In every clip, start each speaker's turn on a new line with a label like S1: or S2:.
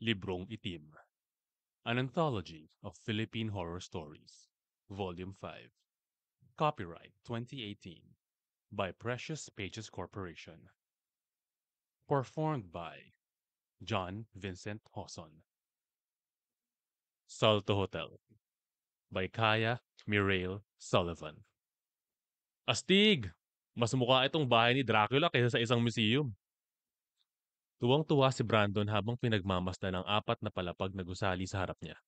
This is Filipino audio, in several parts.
S1: Librong Itim, an anthology of Philippine horror stories, Volume 5. Copyright 2018 by Precious Pages Corporation. Performed by John Vincent Hoson. Salto Hotel by Kaya Mireille Sullivan. Astig! Mas mukha itong bahay ni Dracula kaysa sa isang museum. Tuwang-tuwa si Brandon habang pinagmamasdan ng apat na palapag na gusali sa harap niya.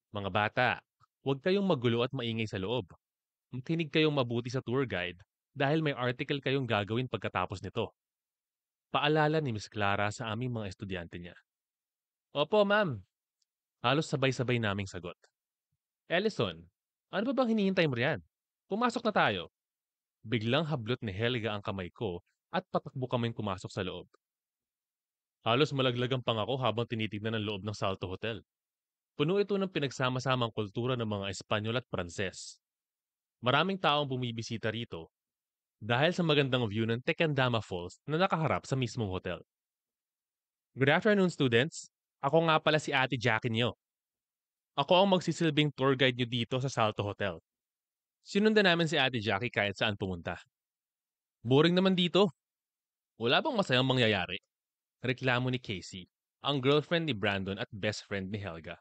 S1: Mga bata, huwag kayong magulo at maingay sa loob. Makinig kayong mabuti sa tour guide dahil may article kayong gagawin pagkatapos nito. Paalala ni Miss Clara sa aming mga estudyante niya. Opo, ma'am. Halos sabay-sabay naming sagot. Ellison, ano ba bang hinihintay mo riyan? Pumasok na tayo. Biglang hablot ni Helga ang kamay ko at patakbo kaming pumasok sa loob. Halos malaglag ang pangako habang tinitignan ang loob ng Salto Hotel. Puno ito ng pinagsama-samang kultura ng mga Espanyol at Pranses. Maraming taong bumibisita rito dahil sa magandang view ng Tequendama Falls na nakaharap sa mismong hotel. Good afternoon, students. Ako nga pala si Ate Jackie niyo. Ako ang magsisilbing tour guide niyo dito sa Salto Hotel. Sinundan namin si Ate Jackie kahit saan pumunta. Boring naman dito. Wala bang masayang mangyayari? Reklamo ni Casey, ang girlfriend ni Brandon at best friend ni Helga.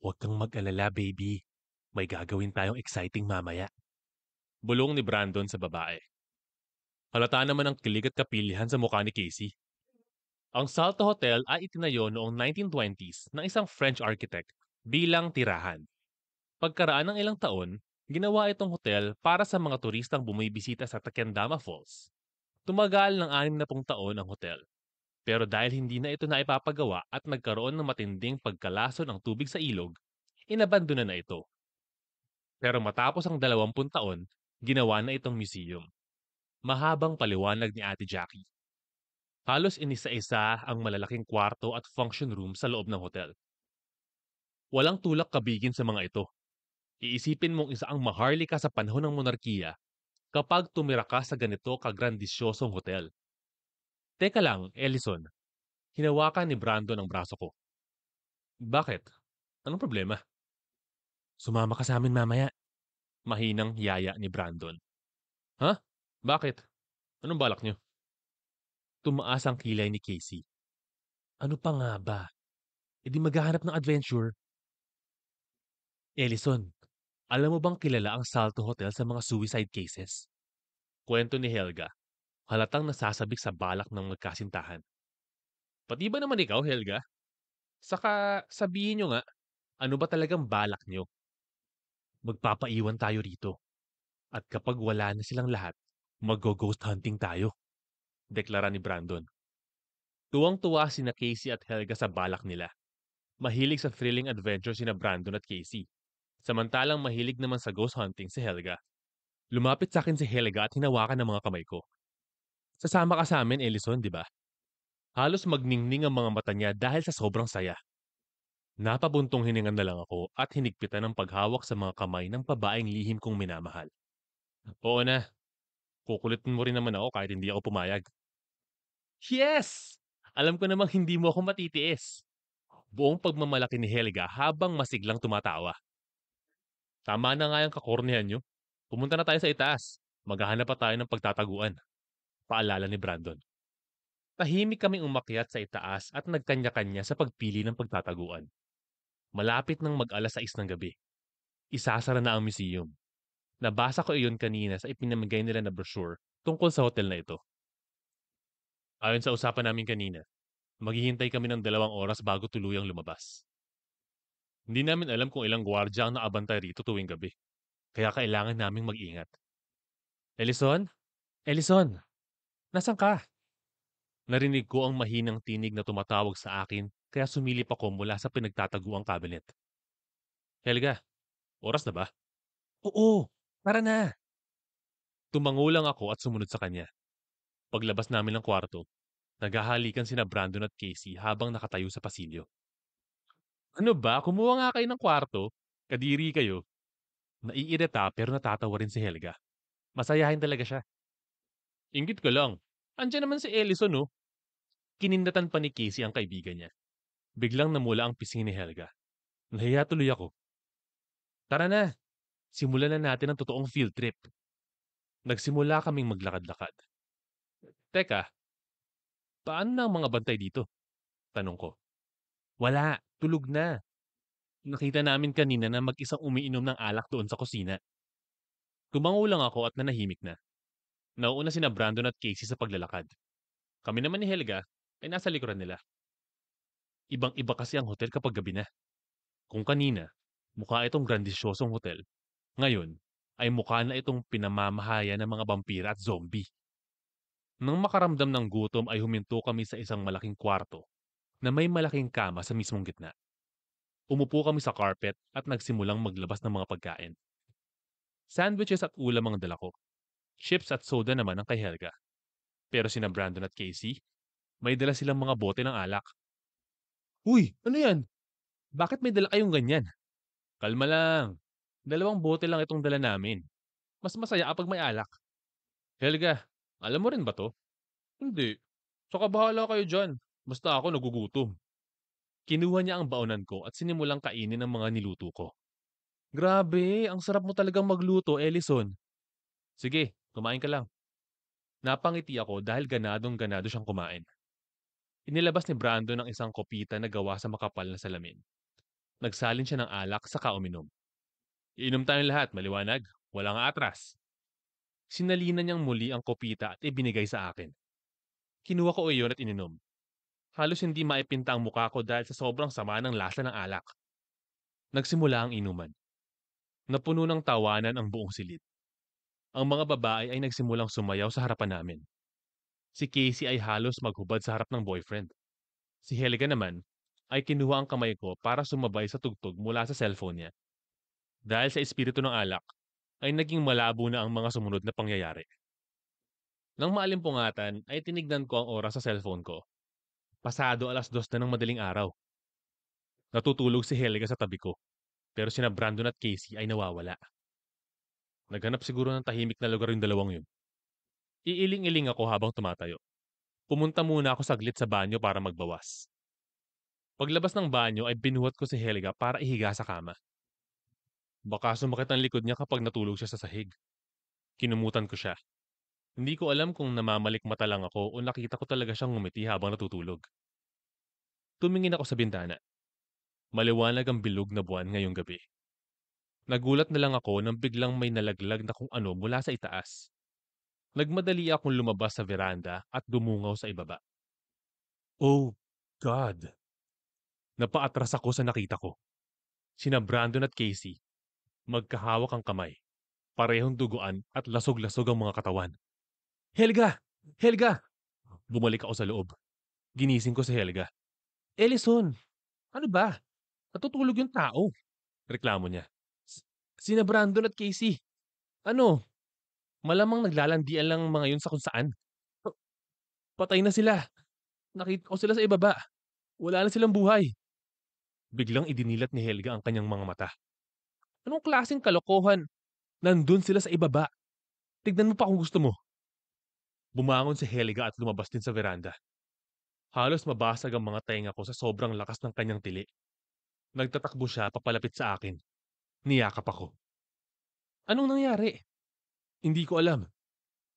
S1: Huwag kang mag-alala, baby. May gagawin tayong exciting mamaya. Bulong ni Brandon sa babae. Halata naman ang kilig at kapilihan sa mukha ni Casey. Ang Salto Hotel ay itinayo noong 1920s ng isang French architect bilang tirahan. Pagkaraan ng ilang taon, ginawa itong hotel para sa mga turistang bumibisita sa Tequendama Falls. Tumagal ng 60 taon ang hotel. Pero dahil hindi na ito naipapagawa at nagkaroon ng matinding pagkalaso ng tubig sa ilog, inabandona na ito. Pero matapos ang 20 taon, ginawa na itong museum. Mahabang paliwanag ni Ate Jackie. Halos inisa-isa ang malalaking kwarto at function room sa loob ng hotel. Walang tulak kabigin sa mga ito. Iisipin mong isa ang maharlika sa panahon ng monarkiya kapag tumira ka sa ganito kagrandisyosong hotel. Teka lang, Ellison. Hinawakan ni Brandon ang braso ko. Bakit? Anong problema? Sumama ka sa amin mamaya. Mahinang yaya ni Brandon. Ha? Bakit? Anong balak niyo? Tumaas ang kilay ni Casey. Ano pa nga ba? E di maghahanap ng adventure. Ellison, alam mo bang kilala ang Salto Hotel sa mga suicide cases? Kwento ni Helga, halatang nasasabik sa balak ng magkasintahan. Pati ba naman ikaw, Helga? Saka sabihin nyo nga, ano ba talagang balak nyo? Magpapaiwan tayo rito. At kapag wala na silang lahat, mag-ghost hunting tayo. Deklara ni Brandon. Tuwang-tuwa sina Casey at Helga sa balak nila. Mahilig sa thrilling adventure sina Brandon at Casey. Samantalang mahilig naman sa ghost hunting si Helga. Lumapit sa akin si Helga at hinawakan ng mga kamay ko. Sasama ka sa amin, Ellison, di ba? Halos magningning ang mga mata niya dahil sa sobrang saya. Napabuntong hiningan na lang ako at hinigpitan ng paghawak sa mga kamay ng babaeng lihim kong minamahal. Oo na, kukulitin mo rin naman ako kahit hindi ako pumayag. Yes! Alam ko namang hindi mo ako matitiis. Buong pagmamalaki ni Helga habang masiglang tumatawa. Tama na nga yung kakornihan nyo. Pumunta na tayo sa itaas. Maghahanap pa tayo ng pagtataguan. Paalala ni Brandon. Tahimik kaming umakyat sa itaas at nagkanya-kanya sa pagpili ng pagtataguan. Malapit ng mag-alas 6 ng gabi. Isasara na ang museum. Nabasa ko iyon kanina sa ipinamigay nila na brochure tungkol sa hotel na ito. Ayon sa usapan namin kanina, maghihintay kami ng 2 oras bago tuluyang lumabas. Hindi namin alam kung ilang gwardya ang naabantay rito tuwing gabi. Kaya kailangan naming mag-ingat. Ellison? Ellison! Nasaan ka? Narinig ko ang mahinang tinig na tumatawag sa akin kaya sumilip ako mula sa pinagtataguang cabinet. Helga, oras na ba? Oo, tara na. Tumangulang ako at sumunod sa kanya. Paglabas namin ng kwarto, naghahalikan sina Brandon at Casey habang nakatayo sa pasilyo. Ano ba? Kumuha nga kayo ng kwarto. Kadiri kayo. Naiirita pero natatawa rin si Helga. Masayahin talaga siya. Inggit ka lang. Andiyan naman si Ellison, no? Kinindatan pa ni Casey ang kaibigan niya. Biglang namula ang pisngi ni Helga. Nahiya tuloy ako. Tara na, simulan na natin ang totoong field trip. Nagsimula kaming maglakad-lakad. Teka, paano na ang mga bantay dito? Tanong ko. Wala, tulog na. Nakita namin kanina na mag-isang umiinom ng alak doon sa kusina. Tumango lang ako at nanahimik na. Nauuna sina Brandon at Casey sa paglalakad. Kami naman ni Helga ay nasa likuran nila. Ibang-iba kasi ang hotel kapag gabi na. Kung kanina, mukha itong grandisyosong hotel. Ngayon, ay mukha na itong pinamamahaya ng mga vampira at zombie. Nang makaramdam ng gutom ay huminto kami sa isang malaking kwarto na may malaking kama sa mismong gitna. Umupo kami sa carpet at nagsimulang maglabas ng mga pagkain. Sandwiches at ulam ang dala ko. Chips at soda naman ang kay Helga. Pero sina Brandon at Casey, may dala silang mga bote ng alak. Uy, ano yan? Bakit may dala kayong ganyan? Kalma lang. 2 bote lang itong dala namin. Mas masaya kapag may alak. Helga, alam mo rin ba to? Hindi. Saka bahala kayo dyan. Basta ako nagugutom. Kinuha niya ang baonan ko at sinimulang kainin ang mga niluto ko. Grabe, ang sarap mo talagang magluto, Ellison. Sige, kumain ka lang. Napangiti ako dahil ganadong-ganado siyang kumain. Inilabas ni Brandon ang isang kopita na gawa sa makapal na salamin. Nagsalin siya ng alak saka uminom. Iinom tayong lahat, maliwanag. Walang atras. Sinalina niyang muli ang kopita at ibinigay sa akin. Kinuha ko iyon at ininom. Halos hindi maipinta ang mukha ko dahil sa sobrang sama ng lasa ng alak. Nagsimula ang inuman. Napuno ng tawanan ang buong silid. Ang mga babae ay nagsimulang sumayaw sa harapan namin. Si Casey ay halos maghubad sa harap ng boyfriend. Si Helga naman ay kinuha ang kamay ko para sumabay sa tugtog mula sa cellphone niya. Dahil sa espiritu ng alak, ay naging malabo na ang mga sumunod na pangyayari. Nang maalimpungatan ay tinignan ko ang oras sa cellphone ko. Pasado 2:00 na ng madaling araw. Natutulog si Helga sa tabi ko, pero sina Brandon at Casey ay nawawala. Naghanap siguro ng tahimik na lugar yung dalawang yun. Iiling-iling ako habang tumatayo. Pumunta muna ako saglit sa banyo para magbawas. Paglabas ng banyo ay binuhat ko si Helga para ihiga sa kama. Baka sumakit ang likod niya kapag natulog siya sa sahig. Kinumutan ko siya. Hindi ko alam kung namamalikmata lang ako o nakita ko talaga siyang ngumiti habang natutulog. Tumingin ako sa bintana. Maliwanag ang bilog na buwan ngayong gabi. Nagulat na lang ako nang biglang may nalaglag na kung ano mula sa itaas. Nagmadali akong lumabas sa veranda at dumungaw sa ibaba. Oh, God! Napaatras ako sa nakita ko. Sina Brandon at Casey, magkahawak ang kamay. Parehong duguan at lasog-lasog ang mga katawan. Helga! Helga! Bumalik ako sa loob. Ginising ko si Helga. Ellison! Ano ba? Natutulog yung tao. Reklamo niya. Sina Brandon at Casey. Ano? Malamang naglalandian lang mga yun sa kung saan. Patay na sila. Nakita ko sila sa ibaba. Wala na silang buhay. Biglang idinilat ni Helga ang kanyang mga mata. Anong klaseng kalokohan? Nandun sila sa ibaba. Tignan mo pa kung gusto mo. Bumangon si Helga at lumabas din sa veranda. Halos mabasag ang mga tenga ko sa sobrang lakas ng kanyang tili. Nagtatakbo siya papalapit sa akin. Niyakap ako. Anong nangyari? Hindi ko alam.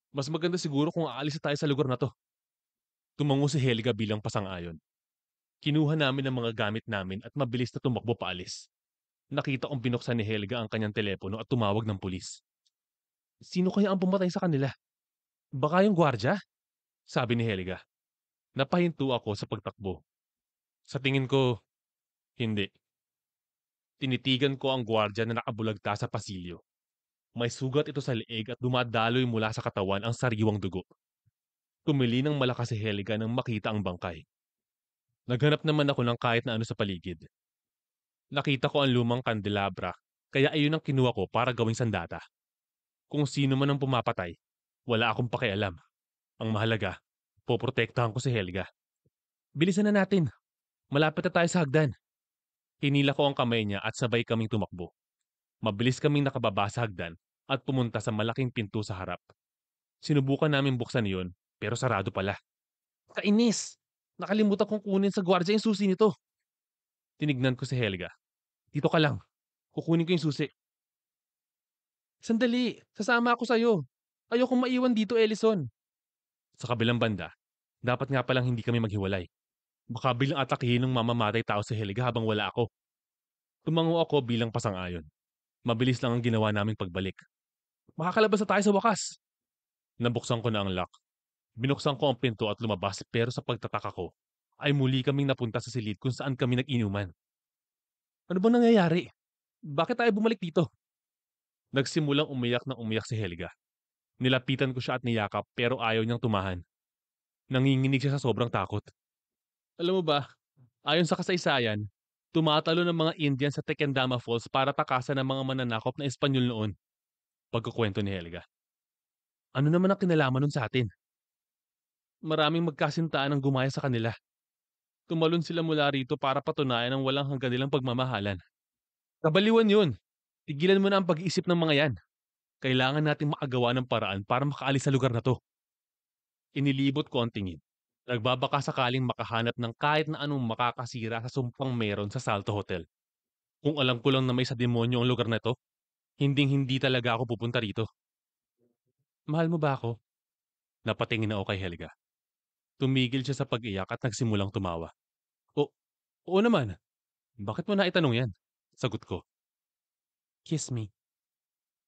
S1: Mas maganda siguro kung aalis na tayo sa lugar na to. Tumango si Helga bilang pasang-ayon. Kinuha namin ang mga gamit namin at mabilis na tumakbo paalis. Nakita kong binuksan ni Helga ang kanyang telepono at tumawag ng pulis. Sino kaya ang pumatay sa kanila? Baka yung gwardya? Sabi ni Helga. Napahinto ako sa pagtakbo. Sa tingin ko, hindi. Tinitigan ko ang gwardya na nakabulagta sa pasilyo. May sugat ito sa leeg at dumadaloy mula sa katawan ang sariwang dugo. Tumili ng malakas si Helga nang makita ang bangkay. Naghanap naman ako ng kahit na ano sa paligid. Nakita ko ang lumang kandelabra, kaya ayun ang kinuha ko para gawing sandata. Kung sino man ang pumapatay, wala akong pakialam. Ang mahalaga, poprotektahan ko si Helga. Bilisan na natin. Malapit na tayo sa hagdan. Hinila ko ang kamay niya at sabay kaming tumakbo. Mabilis kaming nakababa sa hagdan at pumunta sa malaking pinto sa harap. Sinubukan namin buksan iyon, pero sarado pala. Kainis! Nakalimutan kong kunin sa gwardiya yung susi nito. Tinignan ko si Helga. Dito ka lang. Kukunin ko yung susi. Sandali, sasama ako sa'yo. Ayokong maiwan dito, Ellison. Sa kabilang banda, dapat nga palang hindi kami maghiwalay. Baka bilang atakihin ng mamamatay tao si Helga habang wala ako. Tumango ako bilang pasang-ayon. Mabilis lang ang ginawa naming pagbalik. Makakalabas na tayo sa wakas. Nabuksan ko na ang lock. Binuksan ko ang pinto at lumabas pero sa pagtataka ko, ay muli kaming napunta sa silid kung saan kami nag-inuman. Ano bang nangyayari? Bakit tayo bumalik dito? Nagsimulang umiyak na umiyak si Helga. Nilapitan ko siya at niyakap pero ayaw niyang tumahan. Nanginginig siya sa sobrang takot. Alam mo ba, ayon sa kasaysayan, tumatalo ng mga Indian sa Tequendama Falls para takasan ng mga mananakop na Espanyol noon. Pagkukwento ni Helga. Ano naman ang kinalaman nun sa atin? Maraming magkasintaan ang gumaya sa kanila. Tumalon sila mula rito para patunayan ang walang hanggan nilang pagmamahalan. Kabaliwan yun. Tigilan mo na ang pag-iisip ng mga yan. Kailangan nating makagawa ng paraan para makaalis sa lugar na to. Inilibot ko ang tingin. Nagbabaka sakaling makahanap ng kahit na anong makakasira sa sumpang meron sa Salto Hotel. Kung alam ko lang na may sa demonyo ang lugar na to, hinding-hindi talaga ako pupunta rito. Mahal mo ba ako? Napatingin ako kay Helga. Tumigil siya sa pag-iyak at nagsimulang tumawa. O, oo naman. Bakit mo na itanong yan? Sagot ko. Kiss me.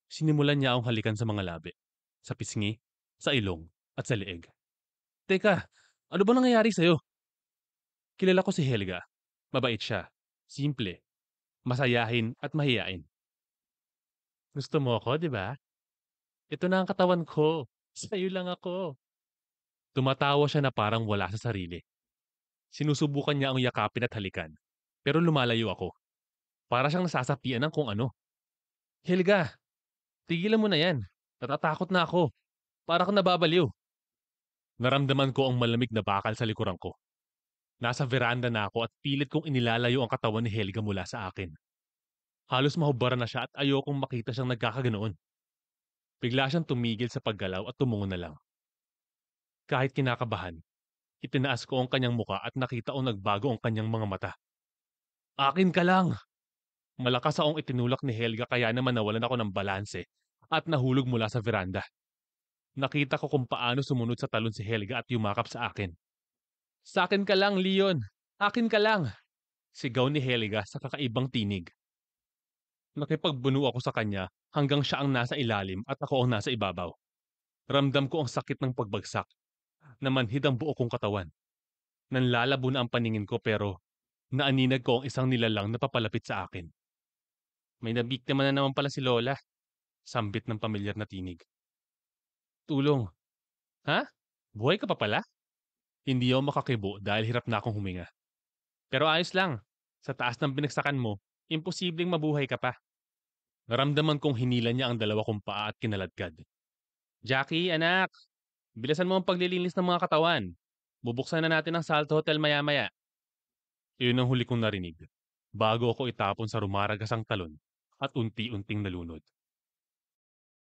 S1: Sinimulan niya akong halikan sa mga labi. Sa pisngi, sa ilong, at sa leeg. Teka, ano ba nangyayari sa'yo? Kilala ko si Helga. Mabait siya. Simple. Masayahin at mahiyain. Gusto mo ako, di ba? Ito na ang katawan ko. Sa'yo lang ako. Tumatawa siya na parang wala sa sarili. Sinusubukan niya ang yakapin at halikan. Pero lumalayo ako. Para siyang nasasapian ng kung ano. Helga, tigilan mo na yan. Natatakot na ako. Para akong nababaliw. Naramdaman ko ang malamig na bakal sa likuran ko. Nasa veranda na ako at pilit kong inilalayo ang katawan ni Helga mula sa akin. Halos mahubaran na siya at ayokong makita siyang nagkakaganoon. Bigla siyang tumigil sa paggalaw at tumungo na lang. Kahit kinakabahan, itinaas ko ang kanyang muka at nakita kong nagbago ang kanyang mga mata. Akin ka lang! Malakas akong itinulak ni Helga kaya naman nawalan ako ng balanse at nahulog mula sa veranda. Nakita ko kung paano sumunod sa talon si Helga at yumakap sa akin. Sa akin ka lang, Leon! Akin ka lang! Sigaw ni Helga sa kakaibang tinig. Nakipagbuno ako sa kanya hanggang siya ang nasa ilalim at ako ang nasa ibabaw. Ramdam ko ang sakit ng pagbagsak. Namanhid ang buo kong katawan. Nanlalabo na ang paningin ko pero naaninag ko ang isang nilalang na papalapit sa akin. May nabiktima na naman pala si Lola. Sambit ng pamilyar na tinig. Tulong. Ha? Buhay ka pa pala? Hindi ako makakibo dahil hirap na akong huminga. Pero ayos lang. Sa taas ng binagsakan mo, imposibleng mabuhay ka pa. Naramdaman kong hinila niya ang dalawa kong paa at kinaladkad. Jackie, anak! Bilisan mo ang paglilinis ng mga katawan. Bubuksan na natin ang Salto Hotel maya-maya. Iyon ang huli kong narinig. Bago ako itapon sa rumaragasang talon at unti-unting nalunod.